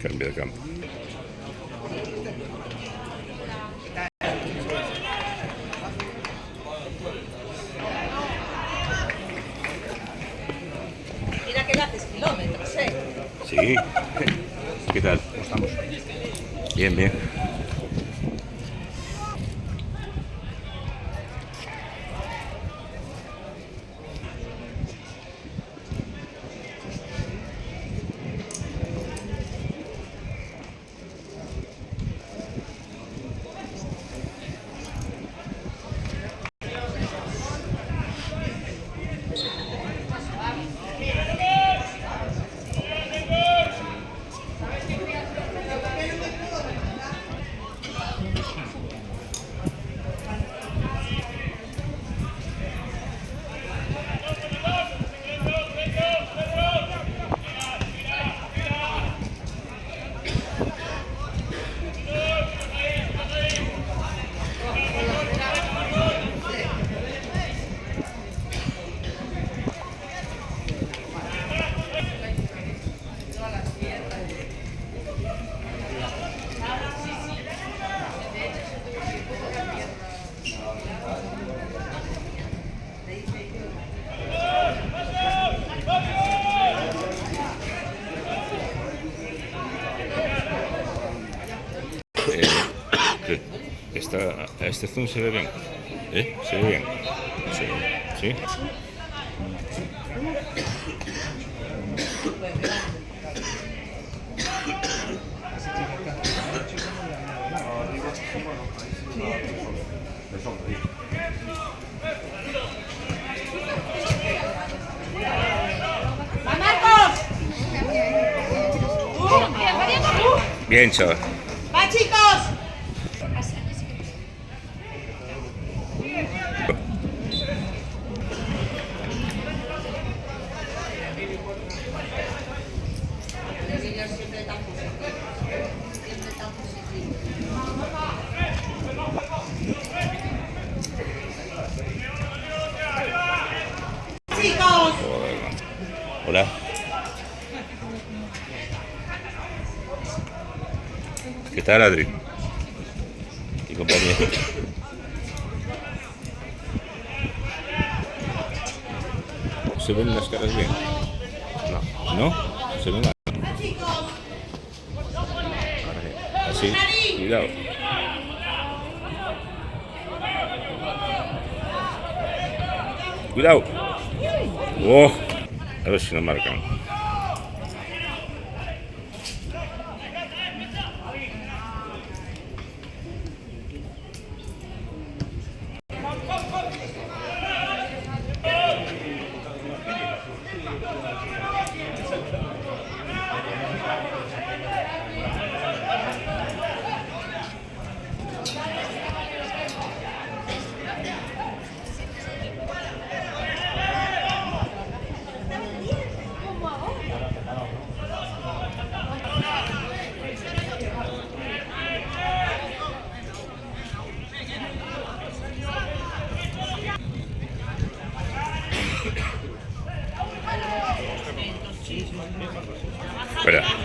Cambio de campo. Mira que le haces kilómetros, ¿eh? Sí. ¿Qué tal? ¿Cómo estamos? Bien, bien. Este zoom se ve bien. ¿Se ve bien? Sí. ¿Sí? Bien, chaval. ¡Va, chicos! ¡Chicos! Hola. ¿Qué tal, Adri? Y compañía. ¿Se ven las caras bien? No. ¿No? ¿Se ven las así? Cuidado. Cuidado. Oh, a ver si nos marcan. Fuera.